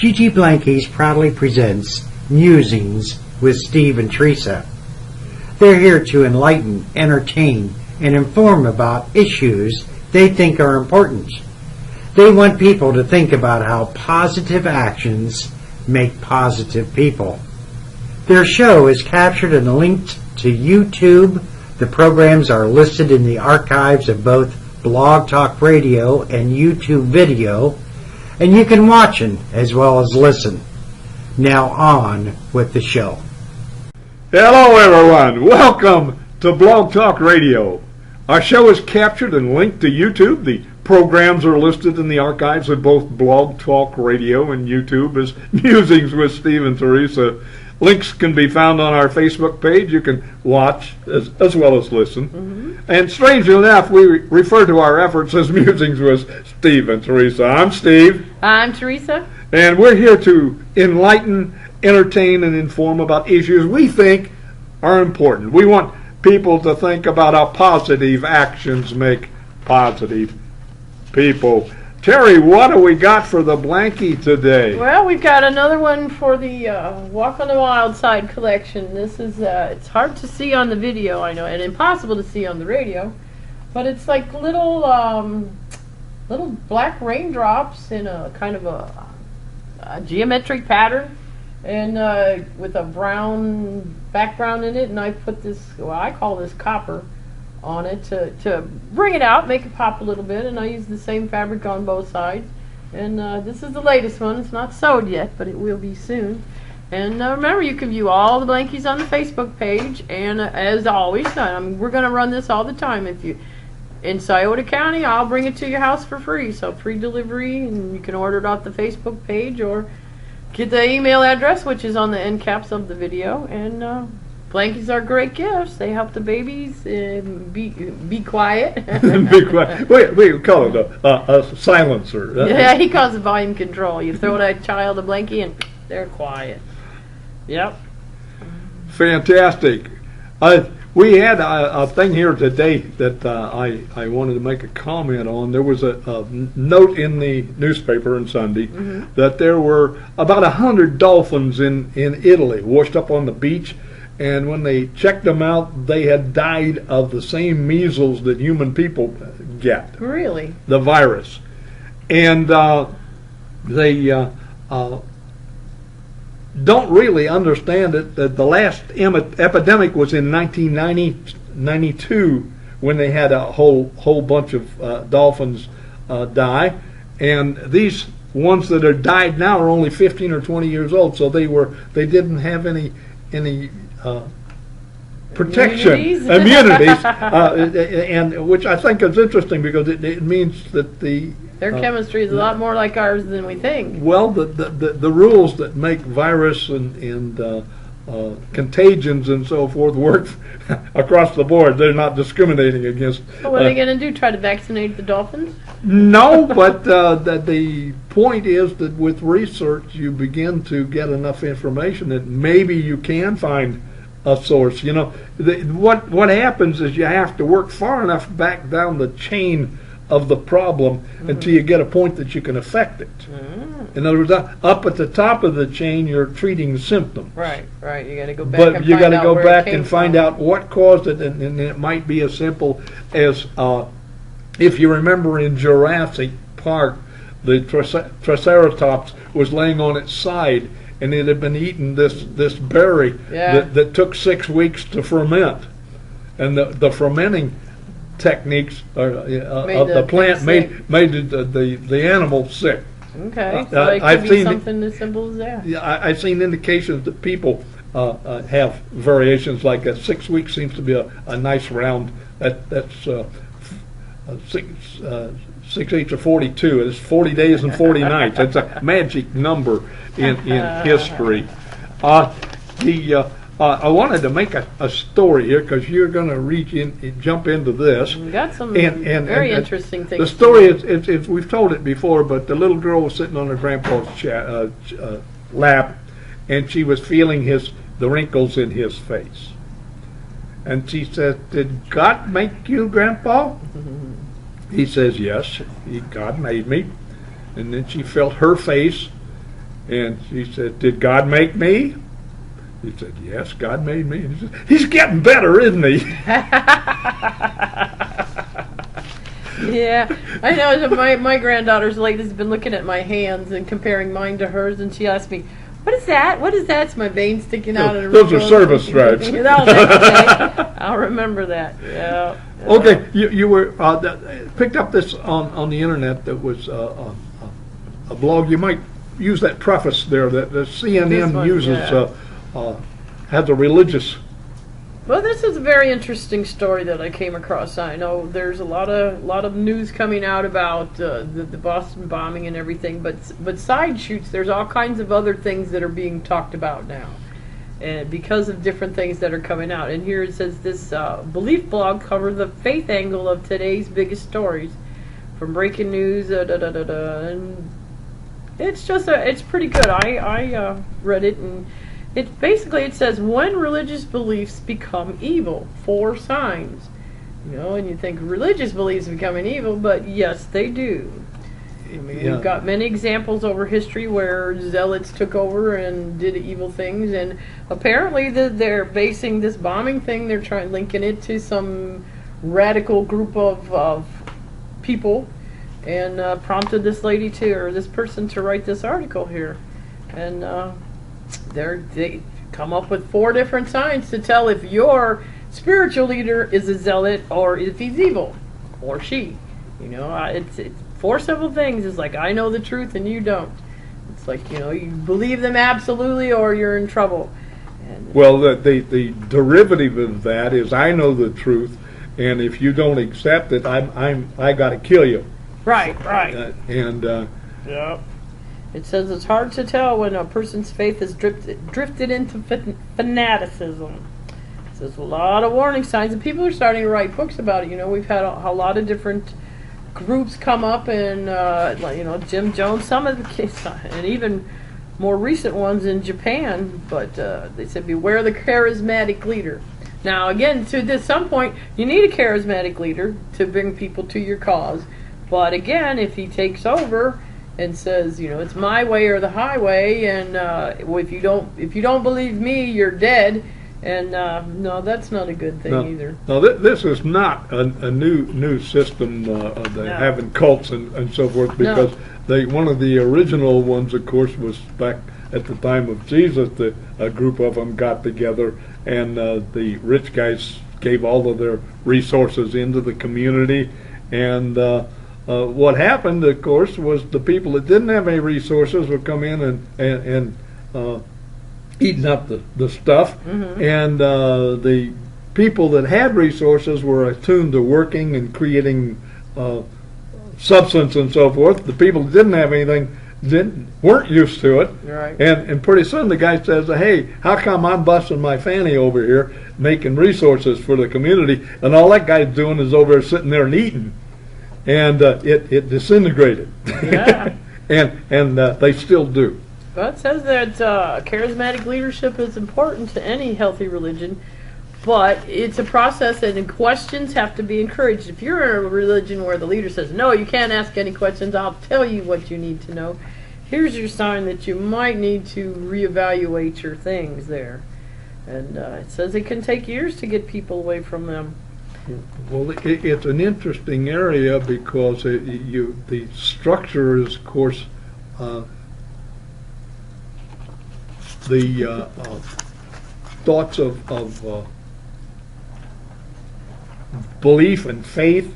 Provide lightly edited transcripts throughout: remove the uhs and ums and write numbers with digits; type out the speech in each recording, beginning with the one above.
Gigi Blankies proudly presents Musings with Steve and Teresa. They're here to enlighten, entertain, and inform about issues they think are important. They want people to think about how positive actions make positive people. Their show is captured and linked to YouTube. The programs are listed in the archives of both Blog Talk Radio and YouTube video, and you can watch it as well as listen. Now on with the show. Hello everyone, welcome to Blog Talk Radio. Our show is captured and linked to YouTube. The programs are listed in the archives of both Blog Talk Radio and YouTube as Musings with Steve and Teresa. Links can be found on our Facebook page. You can watch as well as listen. Mm-hmm. And strangely enough, we refer to our efforts as Musings with Steve and Teresa. I'm Steve. I'm Teresa. And we're here to enlighten, entertain, and inform about issues we think are important. We want people to think about how positive actions make positive people. Terry, what do we got for the blankie today? Well, we've got another one for the Walk on the Wild Side collection. This is, it's hard to see on the video, I know, and impossible to see on the radio, but it's like little black raindrops in a kind of a geometric pattern, and with a brown background in it, and I put this, well, I call this copper, on it to bring it out, make it pop a little bit, and I use the same fabric on both sides. And this is the latest one. It's not sewed yet, but it will be soon. And remember, you can view all the blankies on the Facebook page, and as always, we're going to run this all the time. If you in Scioto County, I'll bring it to your house for free, so free delivery, and you can order it off the Facebook page or get the email address, which is on the end caps of the video. And blankies are great gifts. They help the babies be quiet. Be quiet. We call it a silencer. Yeah, he calls it volume control. You throw that child a blankie and they're quiet. Yep. Fantastic. We had a thing here today that I wanted to make a comment on. There was a note in the newspaper on Sunday that there were about 100 dolphins in Italy washed up on the beach. And when they checked them out, they had died of the same measles that human people get. Really? The virus. And they don't really understand it. That the last epidemic was in 1992 when they had a whole bunch of dolphins die. And these ones that are died now are only 15 or 20 years old, so they didn't have any protection, immunities, and which I think is interesting because it means that their chemistry is a lot more like ours than we think. Well, the rules that make virus and contagions and so forth work across the board. They're not discriminating against. Well, what are they going to do? Try to vaccinate the dolphins? No, but the point is that with research you begin to get enough information that maybe you can find a source. You know, what happens is you have to work far enough back down the chain of the problem until you get a point that you can affect it. In other words, up at the top of the chain, you're treating symptoms. Right. You got to go back. But you got to go back and find out what caused it, and it might be as simple as if you remember in Jurassic Park, the Triceratops was laying on its side, and it had been eating this berry that took 6 weeks to ferment, and the fermenting techniques of the plant made the animal sick. Okay, so it could be something as simple as that. Yeah, I've seen indications that people have variations like that. 6 weeks seems to be a nice round. That's 6 8 or 42. It's 40 days and 40 nights. That's a magic number in history. I wanted to make a story here because you're going to jump into this. We got some very interesting things. The story is we've told it before, but the little girl was sitting on her grandpa's lap, and she was feeling the wrinkles in his face. And she says, "Did God make you, Grandpa?" He says, "Yes, God made me." And then she felt her face, And she said, "Did God make me?" He said, "Yes, God made me." And he said, "He's getting better, isn't he?" Yeah, I know. My granddaughter's lately has been looking at my hands and comparing mine to hers, and she asked me, "What is that? What is that?" It's my vein sticking out. Those are service stripes. Okay. I'll remember that. Yeah. Okay, you were picked up this on the internet. That was a blog. You might use that preface there that the CNN one, uses. yeah. Has a religious. Well, this is a very interesting story that I came across. I know there's a lot of news coming out about the Boston bombing and everything, but side shoots, there's all kinds of other things that are being talked about now, and because of different things that are coming out. And here it says this belief blog covers the faith angle of today's biggest stories, from breaking news, and it's just it's pretty good. I read it, and it says when religious beliefs become evil, 4 signs. And you think religious beliefs becoming evil, but yes, they do. I mean, we've got many examples over history where zealots took over and did evil things, and apparently they're basing this bombing thing, they're linking it to some radical group of people, and prompted this person to write this article here. And they come up with 4 different signs to tell if your spiritual leader is a zealot or if he's evil, or she. It's 4 simple things. It's like, I know the truth and you don't. It's like, you believe them absolutely or you're in trouble. And well, the derivative of that is, I know the truth, and if you don't accept it, I got to kill you. Right. Yeah. It says it's hard to tell when a person's faith has drifted into fanaticism. It says a lot of warning signs, and people are starting to write books about it. We've had a lot of different groups come up, and Jim Jones, some of the kids, and even more recent ones in Japan. But they said beware the charismatic leader. Now, again, to some point, you need a charismatic leader to bring people to your cause. But again, if he takes over and says, it's my way or the highway, and if you don't believe me, you're dead. And no, that's not a good thing either. No, this is not a new system of having cults and so forth, because one of the original ones, of course, was back at the time of Jesus. A group of them got together, and the rich guys gave all of their resources into the community, and what happened, of course, was the people that didn't have any resources would come in and eating up the stuff, and the people that had resources were attuned to working and creating substance and so forth. The people that didn't have anything weren't used to it, right. And pretty soon the guy says, "Hey, how come I'm busting my fanny over here making resources for the community, and all that guy's doing is over there sitting there and eating?" And it disintegrated. Yeah. and they still do. Well, it says that charismatic leadership is important to any healthy religion, but it's a process, and questions have to be encouraged. If you're in a religion where the leader says, "No, you can't ask any questions, I'll tell you what you need to know," here's your sign that you might need to reevaluate your things there. And it says it can take years to get people away from them. Well, it's an interesting area because the structure is, of course, the thoughts of belief and faith,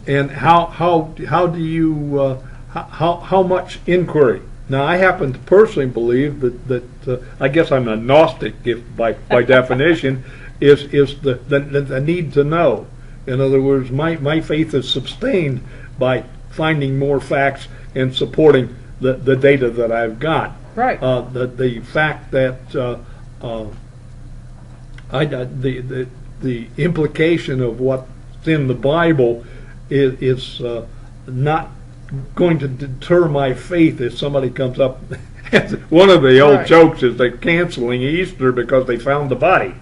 and how do you how much inquiry. Now, I happen to personally believe that I guess I'm a Gnostic, if by definition. Is the need to know. In other words, my faith is sustained by finding more facts and supporting the data that I've got. Right. The fact that the implication of what's in the Bible is not going to deter my faith if somebody comes up. One of the old jokes is they're canceling Easter because they found the body.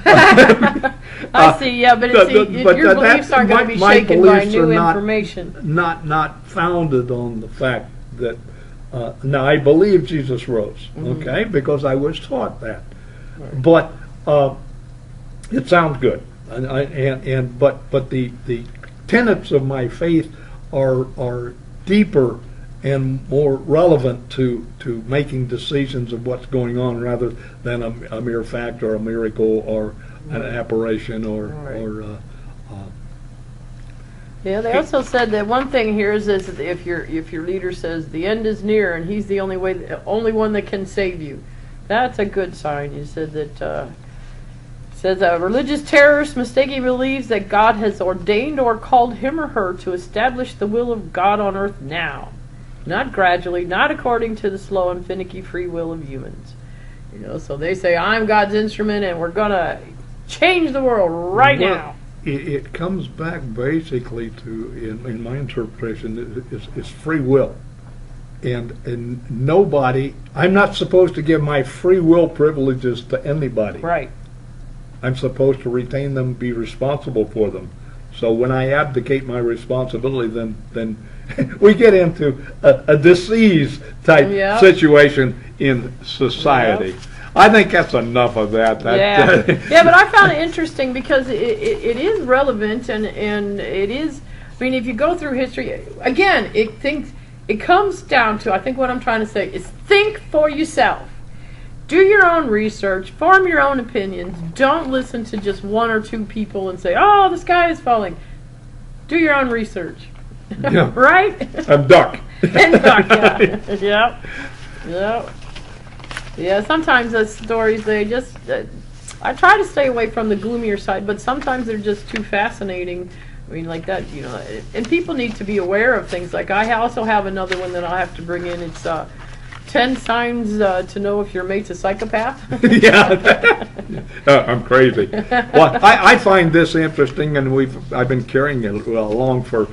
I see, yeah, but your beliefs aren't going to be shaken by new information. Not founded on the fact that Now, I believe Jesus rose, Mm-hmm. okay, because I was taught that. Right. But it sounds good, but the tenets of my faith are deeper and more relevant to making decisions of what's going on rather than a mere fact or a miracle or an apparition or Right. or Yeah, they also said that one thing here is that if your leader says the end is near and he's the only one that can save you, that's a good sign. He said that says a religious terrorist mistakenly believes that God has ordained or called him or her to establish the will of God on earth now, not gradually, not according to the slow and finicky free will of humans. So they say I'm God's instrument and we're gonna change the world right now. It comes back basically to, in my interpretation, is free will. And nobody, I'm not supposed to give my free will privileges to anybody. Right. I'm supposed to retain them, be responsible for them. So when I abdicate my responsibility, then we get into a disease type Yep. situation in society. Yep. I think that's enough of that. Yeah, yeah, but I found it interesting because it is relevant and it is. I mean, if you go through history again, it comes down to, I think what I'm trying to say is think for yourself, do your own research, form your own opinions. Don't listen to just one or two people and say, "Oh, the sky is falling." Do your own research, Yeah. right? A duck. And talk, yeah, yep. Yeah, sometimes those stories, they just, I try to stay away from the gloomier side, but sometimes they're just too fascinating. I mean, like that, and people need to be aware of things. Like I also have another one that I'll have to bring in. It's 10 signs to know if your mate's a psychopath. Yeah, I'm crazy. Well, I find this interesting, and I've been carrying it along for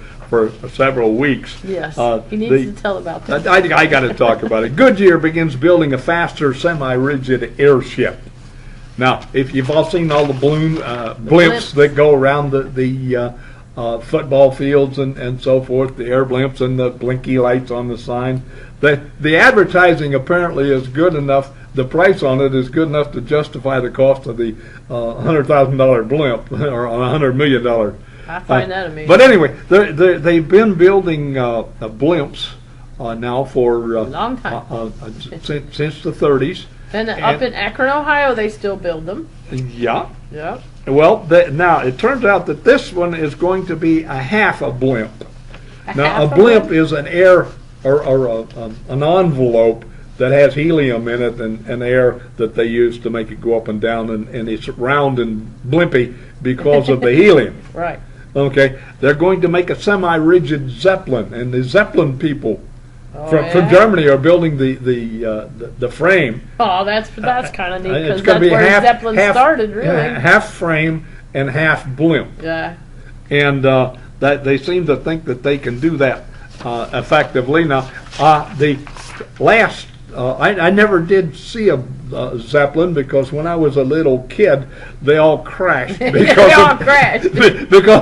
several weeks. Yes, he needs to tell about that. I got to talk about it. Goodyear begins building a faster semi-rigid airship. Now, if you've all seen all the blimps that go around the football fields and so forth, the air blimps and the blinky lights on the sign, the advertising apparently is good enough. The price on it is good enough to justify the cost of the $100,000 blimp or $100 million. I find that amazing. But anyway, they've been building blimps now for long time. since the 30s. And up in Akron, Ohio, they still build them. Yeah. Yep. Well, now it turns out that this one is going to be a half a blimp. Now, a blimp is an air or an envelope that has helium in it and air that they use to make it go up and down, and it's round and blimpy because of the helium. Right. Okay, they're going to make a semi-rigid Zeppelin, and the Zeppelin people from yeah? Germany are building the frame. Oh, that's kind of neat It's because gonna that's be where Zeppelin started, really. Half frame and half blimp. Yeah. And that they seem to think that they can do that effectively. Now, the last I never did see a Zeppelin because when I was a little kid, they all crashed because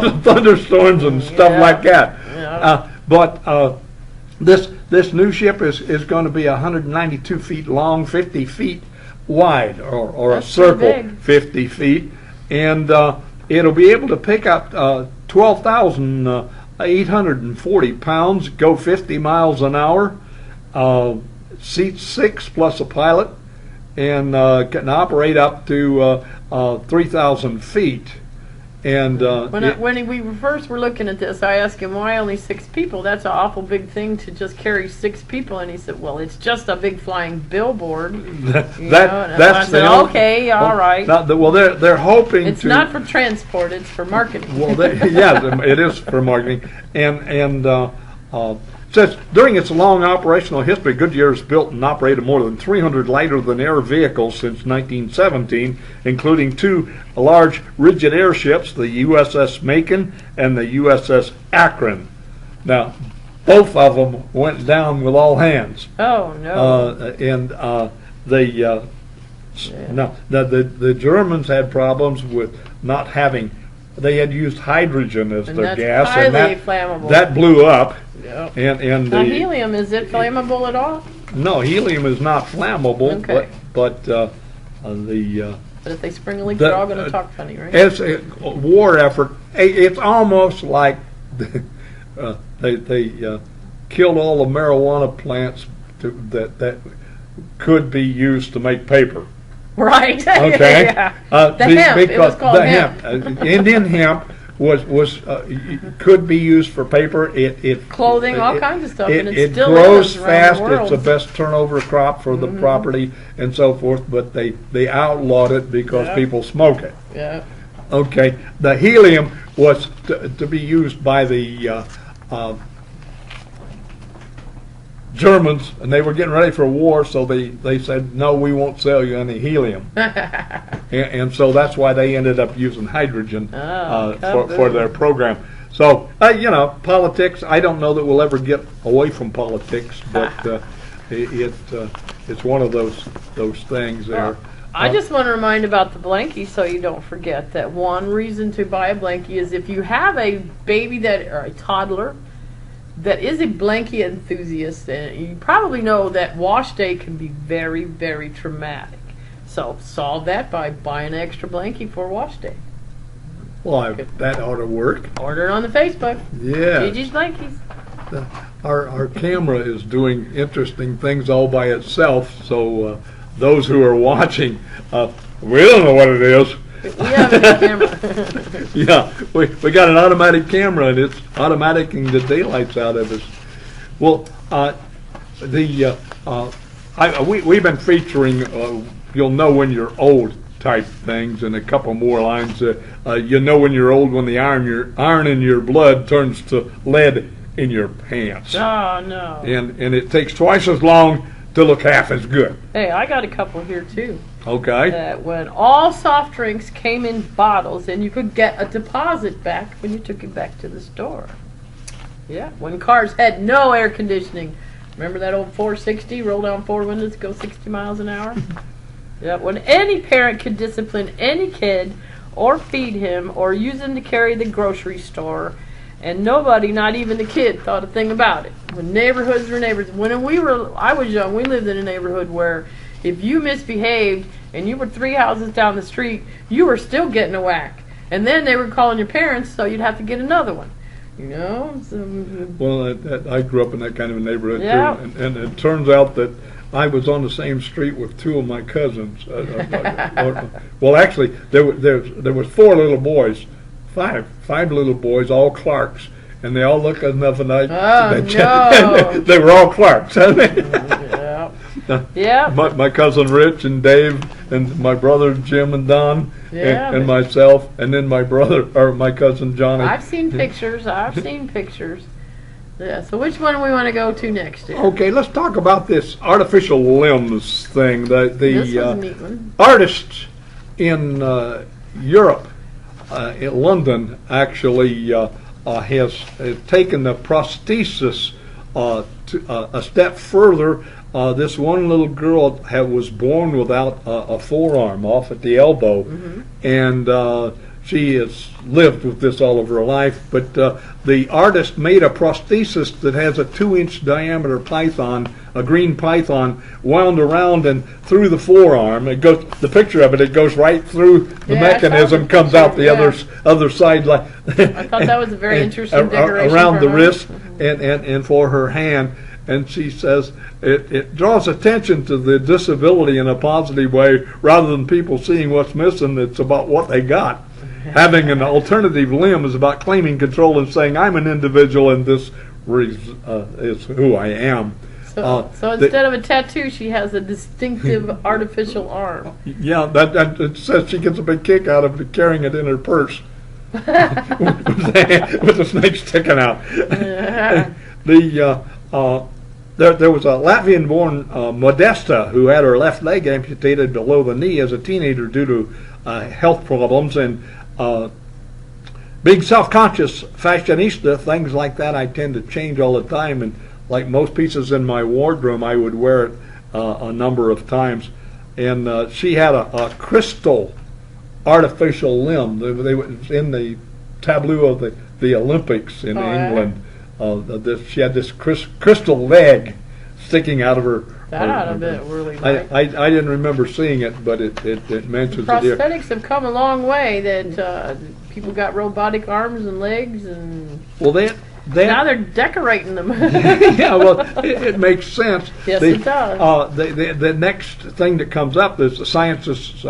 of thunderstorms and stuff like that. Yeah. But this new ship is going to be 192 feet long, 50 feet wide, or That's a circle pretty big. 50 feet, and it'll be able to pick up 12,840 pounds, go 50 miles an hour, seat 6 plus a pilot, and can operate up to 3,000 feet. And when we first were looking at this, I asked him why only 6 people. That's an awful big thing to just carry 6 people, and he said, "Well, it's just a big flying billboard." that's I said, "Okay, all right." Well, they're hoping it's to. not for transport; it's for marketing. Well, yeah, it is for marketing, and says during its long operational history, Goodyear has built and operated more than 300 lighter-than-air vehicles since 1917, including 2 large rigid airships, the USS Macon and the USS Akron. Now, both of them went down with all hands. Oh no! The Germans had problems with not having they had used hydrogen as And their that's gas, highly and flammable. that blew up. Yep. And Now, the helium, is it flammable at all? no, helium is not flammable, Okay. but the But if they spring a leak, The- they're all going to talk funny, right? it's a war effort. It's almost like they killed all the marijuana plants that could be used to make paper. Right. Okay, Yeah. The hemp. It was called the hemp. Indian hemp was could be used for paper. It Clothing, all kinds of stuff, and it it still grows is around fast. the world. It's the best turnover crop for the property and so forth. But they outlawed it because Yeah. people smoke it. Yeah. Okay, the helium was to be used by the Germans, and they were getting ready for war, so they said, no, we won't sell you any helium. And so that's why they ended up using hydrogen for their program. So, politics, I don't know that we'll ever get away from politics, but it's one of those things there. I just want to remind about the blankie so you don't forget that one reason to buy a blankie is if you have a baby or a toddler that is a blankie enthusiast, and you probably know that wash day can be very, very traumatic. So solve that by buying an extra blankie for wash day. Well, that ought to work. Order it on the Facebook. Yeah. Gigi's Blankies. Our camera is doing interesting things all by itself, so those who are watching, we don't know what it is. We have a new camera. Yeah, we got an automatic camera, and it's automaticing the daylights out of us. Well, we've been featuring you'll know when you're old type things, and a couple more lines. You know when you're old when the iron in your blood turns to lead in your pants. Oh, no. And it takes twice as long to look half as good. Hey, I got a couple here, too. Okay. That when all soft drinks came in bottles and you could get a deposit back when you took it back to the store. Yeah, when cars had no air conditioning. Remember that old 460, roll down four windows, go 60 miles an hour? Yeah, when any parent could discipline any kid or feed him or use him to carry the grocery store, and nobody, not even the kid, thought a thing about it. When neighborhoods were neighbors. When I was young, we lived in a neighborhood where if you misbehaved and you were 3 houses down the street, you were still getting a whack. And then they were calling your parents, so you'd have to get another one. You know? Well, I grew up in that kind of a neighborhood, Yeah. too. And it turns out that I was on the same street with two of my cousins. Well, actually, there was four little boys, five little boys, all Clarks. And they all look enough alike. Oh, no. They were all Clarks. Yeah. My cousin Rich and Dave and my brother Jim and Don and myself, and then my cousin Johnny. I've seen pictures. Yeah, so which one do we want to go to next here? Okay, let's talk about this artificial limbs thing. This was a neat one. Artists in Europe, in London, actually has taken the prosthesis to a step further. This one little girl was born without a forearm, off at the elbow, and she has lived with this all of her life. But the artist made a prosthesis that has a 2-inch diameter python, a green python, wound around and through the forearm. It goes. The picture of it goes right through the mechanism, comes out the other side. Like I thought that was a very interesting decoration around for the her. wrist and for her hand. And she says it draws attention to the disability in a positive way, rather than people seeing what's missing. It's about what they got. Having an alternative limb is about claiming control and saying, I'm an individual and this is who I am. So instead of a tattoo, she has a distinctive artificial arm. Yeah, that it says she gets a big kick out of carrying it in her purse with the snake sticking out. There was a Latvian-born Modesta who had her left leg amputated below the knee as a teenager due to health problems, and being self-conscious fashionista, things like that I tend to change all the time, and like most pieces in my wardrobe, I would wear it a number of times. And she had a crystal artificial limb. They were in the tableau of the Olympics in Oh, yeah. England. She had this crystal leg sticking out of her. That ought to be really nice. I didn't remember seeing it, but it mentions it here. Prosthetics have come a long way. That people got robotic arms and legs, and Well, now they're decorating them. yeah, well, it makes sense. Yes, it does. The next thing that comes up is the scientists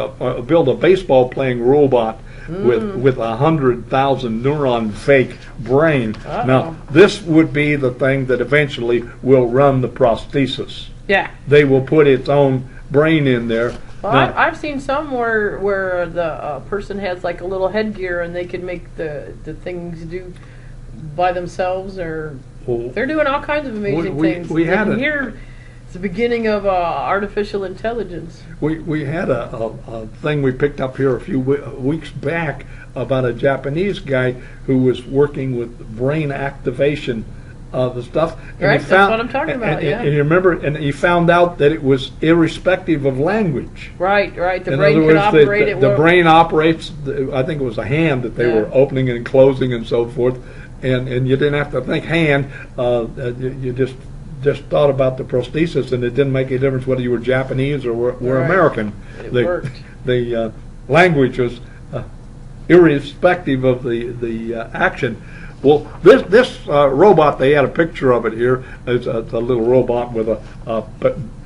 build a baseball playing robot with 100,000 neuron fake brain. Uh-oh. Now, this would be the thing that eventually will run the prosthesis. Yeah. They will put its own brain in there. Well, Now, I've seen some where the person has like a little headgear and they can make the things do by themselves, or well, they're doing all kinds of amazing things. we had And a- here, it's the beginning of artificial intelligence. We had a thing we picked up here a few weeks back about a Japanese guy who was working with brain activation of the stuff. And Right, he that's found, what I'm talking about, and, yeah. And you remember, and he found out that it was irrespective of language. Right. The In brain other can words, operate the, at the will. brain operates, I think it was a hand that they Yeah. were opening and closing and so forth, and you didn't have to think hand, you just thought about the prosthesis, and it didn't make any difference whether you were Japanese or were Right. American. It the worked. the language was irrespective of the action. Well, this robot, they had a picture of it here. It's a little robot with a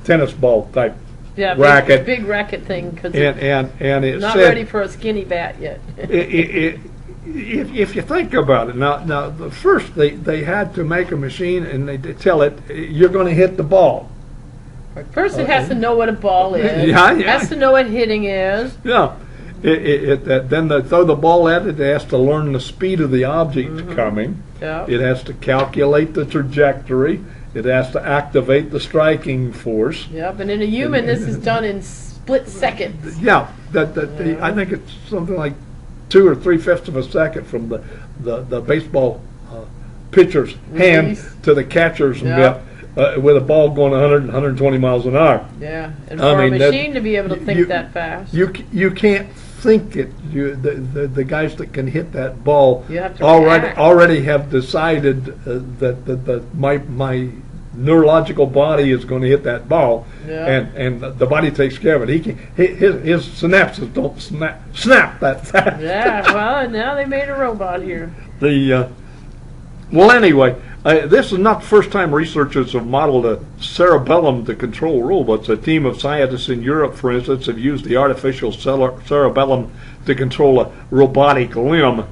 tennis ball type Yeah, racket. big racket thing, because and it not said, ready for a skinny bat yet. if you think about it, now the first they had to make a machine and they tell it you're going to hit the ball. First, it has to know what a ball is. Yeah. It has to know what hitting is. Yeah. Then they throw the ball at it. It has to learn the speed of the object coming. Yeah. It has to calculate the trajectory. It has to activate the striking force. Yep. And in a human, this is done in split seconds. Yeah, I think it's something like 2 or 3/5 of a second from the baseball pitcher's hand Release. to the catcher's Yeah. mitt, with a ball going 100, 120 miles an hour. Yeah. And I for mean, a that- machine to be able to think you- that fast. You can't think it. The guys that can hit that ball You have to react. already have decided that my neurological body is going to hit that ball, Yeah. and the body takes care of it. His synapses don't snap that fast. Yeah. Well, now they made a robot here. Well, anyway, this is not the first time researchers have modeled a cerebellum to control robots. A team of scientists in Europe, for instance, have used the artificial cerebellum to control a robotic limb.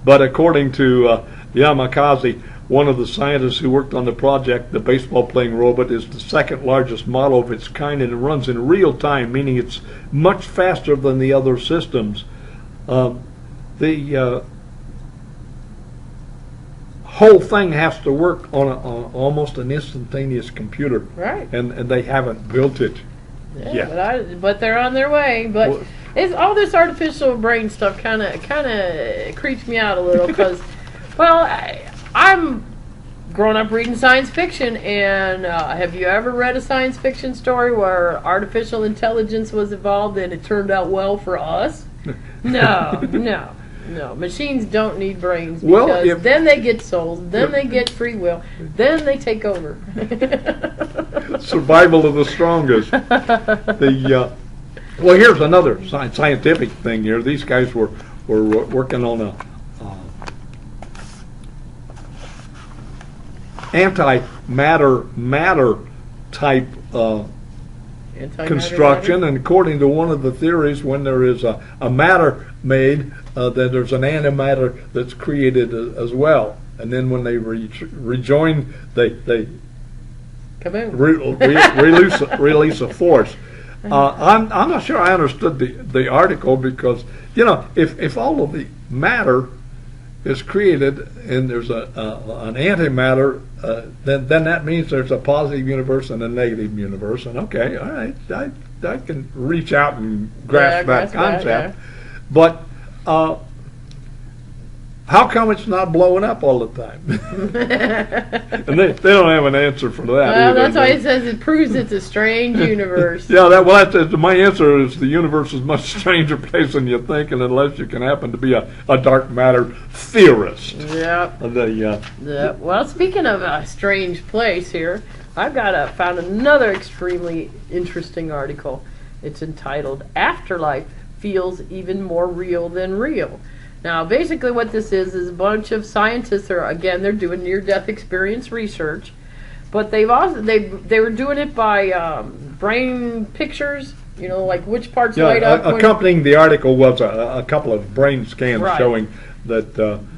But according to Yamakaze, one of the scientists who worked on the project, the baseball-playing robot is the second largest model of its kind, and it runs in real time, meaning it's much faster than the other systems. The whole thing has to work on almost an instantaneous computer, Right. and they haven't built it Yeah. yet. But they're on their way. But Well- it's all this artificial brain stuff kind of creeps me out a little because, well, I'm grown up reading science fiction, and have you ever read a science fiction story where artificial intelligence was involved and it turned out well for us? No. Machines don't need brains because Well, then they get souls, then they get free will, then they take over. Survival of the strongest. Well, here's another scientific thing here. These guys were working on a antimatter type construction, and according to one of the theories, when there is a matter made, then there's an antimatter that's created as well, and then when they rejoin, they Kaboom. release a force. I'm not sure I understood the article, because if all of the matter is created and there's an antimatter, then that means there's a positive universe and a negative universe. And okay, all right, I can reach out and grasp that concept. Yeah. But How come it's not blowing up all the time? And they don't have an answer for that. Well, either. that's why it says it proves it's a strange universe. Yeah, that's my answer is the universe is a much stranger place than you think, and unless you can happen to be a dark matter theorist. Yep. Yeah. Well, speaking of a strange place here, I've found another extremely interesting article. It's entitled "Afterlife Feels Even More Real Than Real." Now, basically what this is a bunch of scientists they're doing near-death experience research, but they were doing it by brain pictures, like which parts light up. Accompanying the article was a couple of brain scans showing that.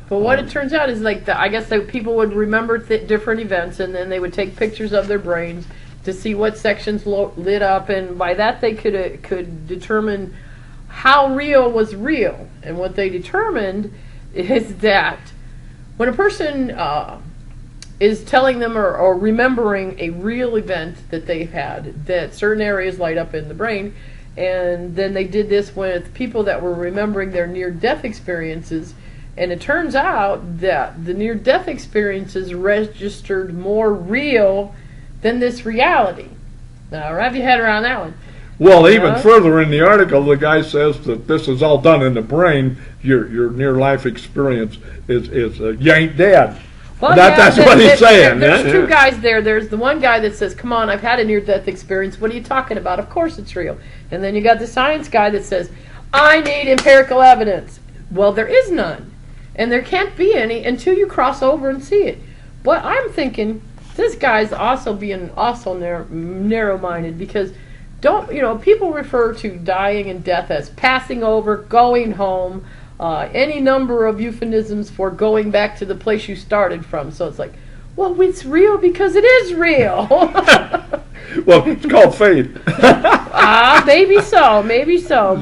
But what it turns out is I guess people would remember different events, and then they would take pictures of their brains to see what sections lit up, and by that they could determine how real was real. And what they determined is that when a person is telling them or remembering a real event that they've had, that certain areas light up in the brain. And then they did this with people that were remembering their near-death experiences, and it turns out that the near-death experiences registered more real than this reality. Now, wrap your head around that one. Well, even further in the article, the guy says that this is all done in the brain. Your near-life experience is you ain't dead. Well, that's what he's saying. There's two guys there. There's the one guy that says, "Come on, I've had a near-death experience. What are you talking about? Of course it's real." And then you got the science guy that says, "I need empirical evidence." Well, there is none, and there can't be any until you cross over and see it. But I'm thinking this guy's also being narrow-minded, because people refer to dying and death as passing over, going home, any number of euphemisms for going back to the place you started from. So it's like, well, it's real because it is real. Well, it's called faith. Maybe so,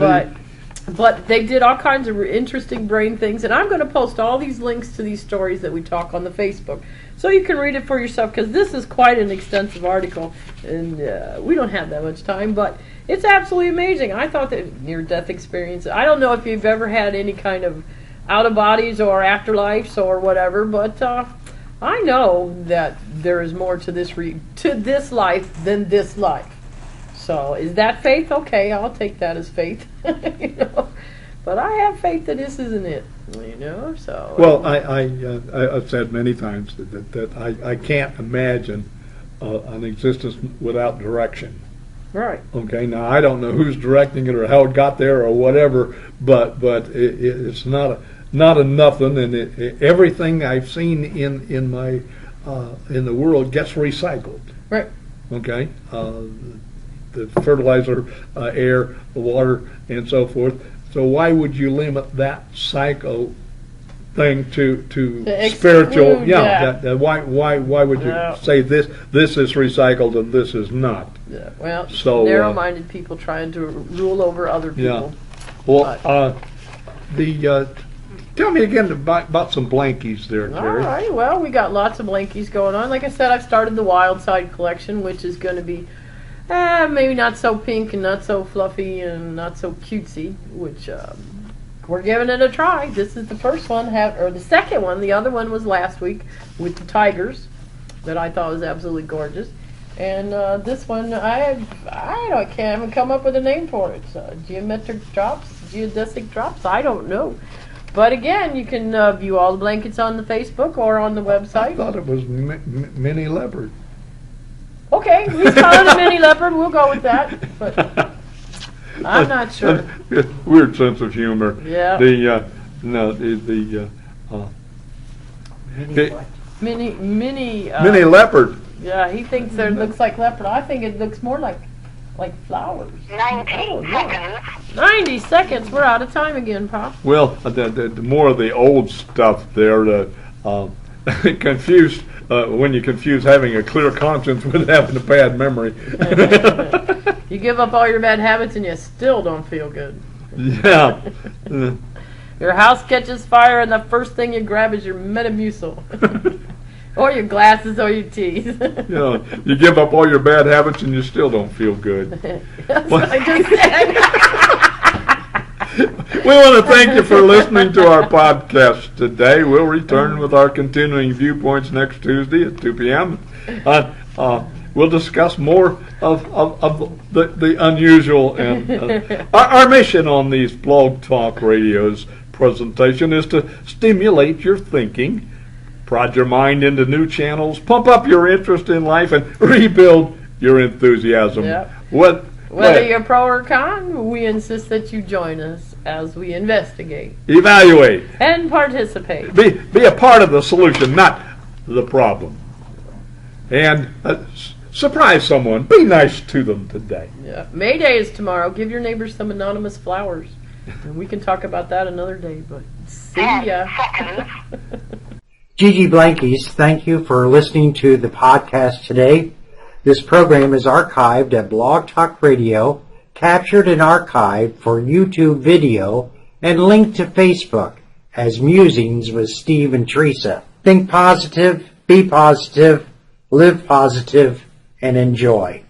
but they did all kinds of interesting brain things, and I'm going to post all these links to these stories that we talk on the Facebook, so you can read it for yourself, because this is quite an extensive article, and we don't have that much time, but it's absolutely amazing. I thought that near-death experience, I don't know if you've ever had any kind of out-of-bodies or afterlives or whatever, but I know that there is more to this life than this life. So is that faith? Okay, I'll take that as faith. But I have faith that this isn't it. So. Well, I've said many times that I can't imagine an existence without direction. Right. Okay. Now I don't know who's directing it or how it got there or whatever, but it's not a nothing, and everything I've seen in the world gets recycled. Right. Okay. The fertilizer, air, the water, and so forth. So why would you limit that psycho thing to spiritual? Why would you say this is recycled and this is not? Yeah. Well, so narrow-minded people trying to rule over other people. Yeah. Well, tell me again about some blankies there, Terry. All right. Well, we got lots of blankies going on. Like I said, I've started the Wild Side collection, which is going to be maybe not so pink and not so fluffy and not so cutesy, which we're giving it a try. This is the first one, or the second one. The other one was last week with the tigers that I thought was absolutely gorgeous. And this one, I can't come up with a name for it. Geometric drops, geodesic drops, I don't know. But again, you can view all the blankets on the Facebook or on the website. I thought it was mini leopard. Okay, we call it a mini leopard. We'll go with that. But I'm not sure. Weird sense of humor. Yeah. Mini leopard. Yeah, he thinks it looks like leopard. I think it looks more like flowers. 90 seconds. 90 seconds. We're out of time again, Pop. Well, the more of the old stuff there, confused. When you confuse having a clear conscience with having a bad memory. You give up all your bad habits and you still don't feel good. Yeah. Your house catches fire and the first thing you grab is your Metamucil. Or your glasses or your teeth. You give up all your bad habits and you still don't feel good. That's what I just said. We want to thank you for listening to our podcast today. We'll return with our continuing viewpoints next Tuesday at 2 p.m. We'll discuss more of the unusual. And our mission on these Blog Talk Radio's presentation is to stimulate your thinking, prod your mind into new channels, pump up your interest in life, and rebuild your enthusiasm. Yep. Whether you're pro or con, we insist that you join us as we investigate, evaluate, and participate. Be a part of the solution, not the problem. And surprise someone. Be nice to them today. Yeah. May Day is tomorrow. Give your neighbors some anonymous flowers. And we can talk about that another day, but see ya. Gigi Blankies, thank you for listening to the podcast today. This program is archived at Blog Talk Radio, captured and archived for YouTube video, and linked to Facebook as Musings with Steve and Teresa. Think positive, be positive, live positive, and enjoy.